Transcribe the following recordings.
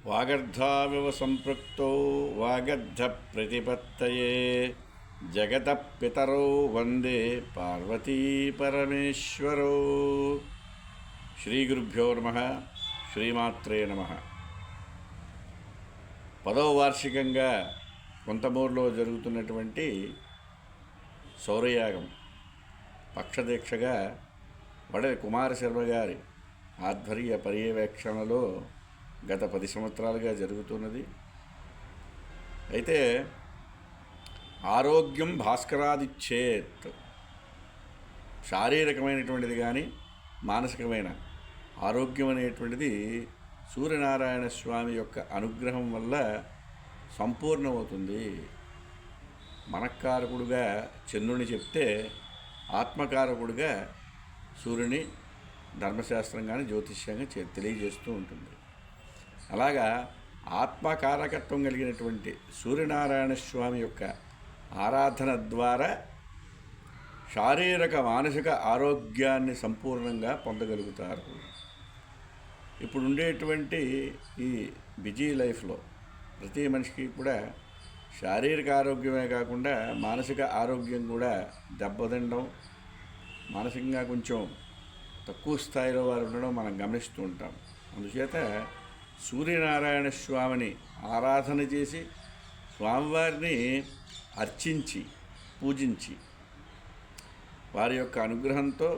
వాగర్ధావివ సంపృక్తౌ వాగర్ధ ప్రతిపత్తయే జగతః పితరౌ వందే పార్వతీ పరమేశ్వరౌ. శ్రీ గురుభ్యో నమః. శ్రీమాత్రే నమః. 10వ వార్షికంగా కొంతమూరులో జరుగుతున్నటువంటి సౌరయాగం పక్షదీక్షగా వడలి కుమారశర్మ గారి ఆధ్వర్య పర్యవేక్షణలో గత 10 సంవత్సరాలుగా జరుగుతున్నది. అయితే ఆరోగ్యం భాస్కరాదిచ్చేత్, శారీరకమైనటువంటిది కానీ మానసికమైన ఆరోగ్యం అనేటువంటిది సూర్యనారాయణ స్వామి యొక్క అనుగ్రహం వల్ల సంపూర్ణమవుతుంది. మనకారకుడుగా చంద్రుని చెప్తే ఆత్మకారకుడుగా సూర్యుని ధర్మశాస్త్రం కానీ జ్యోతిష్యంగా తెలియజేస్తూ ఉంటుంది. అలాగా ఆత్మకారకత్వం కలిగినటువంటి సూర్యనారాయణ స్వామి యొక్క ఆరాధన ద్వారా శారీరక మానసిక ఆరోగ్యాన్ని సంపూర్ణంగా పొందగలుగుతారు. ఇప్పుడు ఉండేటువంటి ఈ బిజీ లైఫ్లో ప్రతి మనిషికి కూడా శారీరక ఆరోగ్యమే కాకుండా మానసిక ఆరోగ్యం కూడా దెబ్బతినడం, మానసికంగా కొంచెం తక్కువ స్థాయిలో వారు ఉండడం మనం గమనిస్తూ ఉంటాం. అందుచేత సూర్యనారాయణ స్వామిని ఆరాధన చేసి స్వామివారిని అర్చించి పూజించి వారి యొక్క అనుగ్రహంతో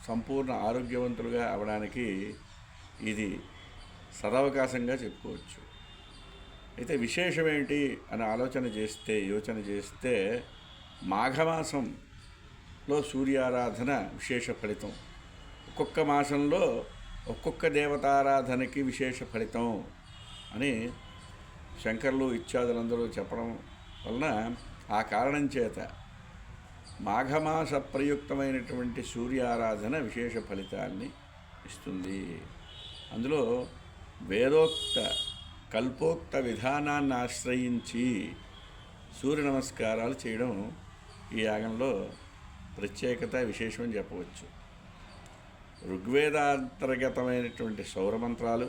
సంపూర్ణ ఆరోగ్యవంతులుగా అవడానికి ఇది సదవకాశంగా చెప్పుకోవచ్చు. అయితే విశేషమేంటి అని యోచన చేస్తే మాఘమాసంలో సూర్యారాధన విశేష ఫలితం. ఒక్కొక్క మాసంలో ఒక్కొక్క దేవతారాధనకి విశేష ఫలితం అని శంకర్లు ఇత్యాదులందరూ చెప్పడం వలన ఆ కారణం చేత మాఘమాస ప్రయుక్తమైనటువంటి సూర్యారాధన విశేష ఫలితాన్ని ఇస్తుంది. అందులో వేదోక్త కల్పోక్త విధానాన్ని ఆశ్రయించి సూర్య నమస్కారాలు చేయడం ఈ యాగంలో ప్రత్యేకత, విశేషమని చెప్పవచ్చు. ఋగ్వేదాంతర్గతమైనటువంటి సౌరమంత్రాలు,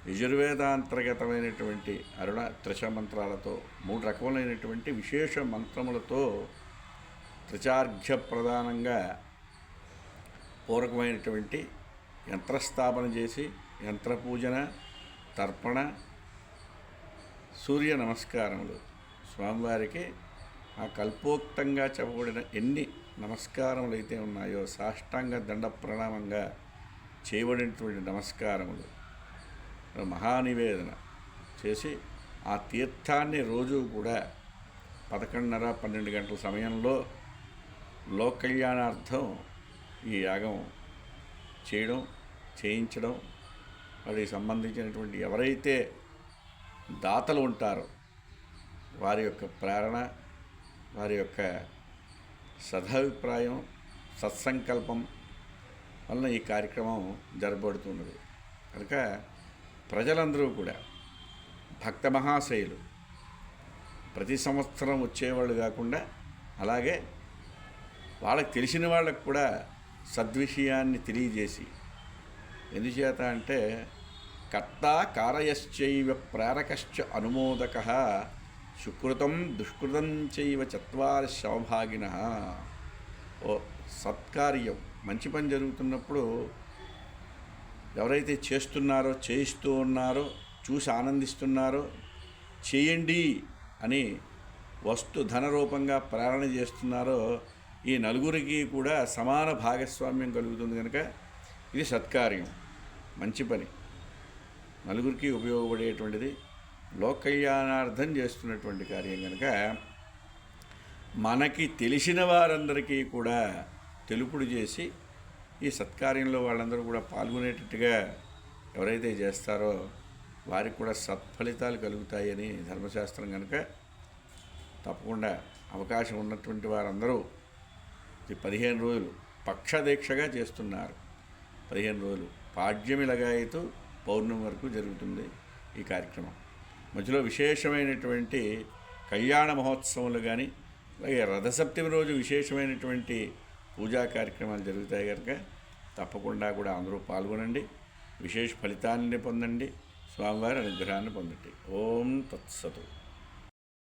యజుర్వేదాంతర్గతమైనటువంటి అరుణ త్రిశ మంత్రాలతో 3 రకములైనటువంటి విశేష మంత్రములతో త్రిచార్ఘ్య ప్రధానంగా పూరకమైనటువంటి యంత్రస్థాపన చేసి యంత్రపూజన, తర్పణ, సూర్య నమస్కారములు స్వామివారికి ఆ కల్పోక్తంగా చెప్పబడిన ఎన్ని నమస్కారములు అయితే ఉన్నాయో సాష్టాంగ దండ ప్రణామంగా చేయబడినటువంటి నమస్కారములు మహానివేదన చేసి ఆ తీర్థాన్ని రోజు కూడా 11:30-12 గంటల సమయంలో లోకకళ్యాణార్థం ఈ యాగం చేయించడం, వారికి సంబంధించినటువంటి ఎవరైతే దాతలు ఉంటారో వారి యొక్క ప్రేరణ, వారి యొక్క సదాభిప్రాయం, సత్సంకల్పం వలన ఈ కార్యక్రమం జరగబడుతున్నది. కనుక ప్రజలందరూ కూడా భక్త మహాశయులు ప్రతి సంవత్సరం వచ్చేవాళ్ళు కాకుండా అలాగే వాళ్ళకి తెలిసిన వాళ్ళకు కూడా సద్విషయాన్ని తెలియజేసి, ఎందుచేత అంటే కర్త కారయశ్చైవ ప్రేరకశ్చ అనుమోదక సుకృతం దుష్కృతం చైవ చత్వారి సౌభాగినః. ఓ సత్కార్యం, మంచి పని జరుగుతున్నప్పుడు ఎవరైతే చేస్తున్నారో, చేయిస్తూ ఉన్నారో, చూసి ఆనందిస్తున్నారో, చేయండి అని ధన రూపంగా ప్రేరణ చేస్తున్నారో ఈ నలుగురికి కూడా సమాన భాగస్వామ్యం కలుగుతుంది. కనుక ఇది సత్కార్యం, మంచి పని, నలుగురికి ఉపయోగపడేటువంటిది, లోకకళ్యాణార్థం చేస్తున్నటువంటి కార్యం. కనుక మనకి తెలిసిన వారందరికీ కూడా తెలుపుడు చేసి ఈ సత్కార్యంలో వాళ్ళందరూ కూడా పాల్గొనేటట్టుగా ఎవరైతే చేస్తారో వారికి కూడా సత్ఫలితాలు కలుగుతాయని ధర్మశాస్త్రం. కనుక తప్పకుండా అవకాశం ఉన్నటువంటి వారందరూ 15 రోజులు పక్షదీక్షగా చేస్తున్నారు. 15 రోజులు పాడ్యమి లగాయతు పౌర్ణమి వరకు జరుగుతుంది ఈ కార్యక్రమం. మధ్యలో విశేషమైనటువంటి కళ్యాణ మహోత్సవాలు కానీ, అలాగే రథసప్తమి రోజు విశేషమైనటువంటి పూజా కార్యక్రమాలు జరుగుతాయి. కనుక తప్పకుండా కూడా అందరూ పాల్గొనండి, విశేష ఫలితాన్ని పొందండి. స్వామివారి అనుగ్రహాన్ని పొందండి. ఓం తత్సతు.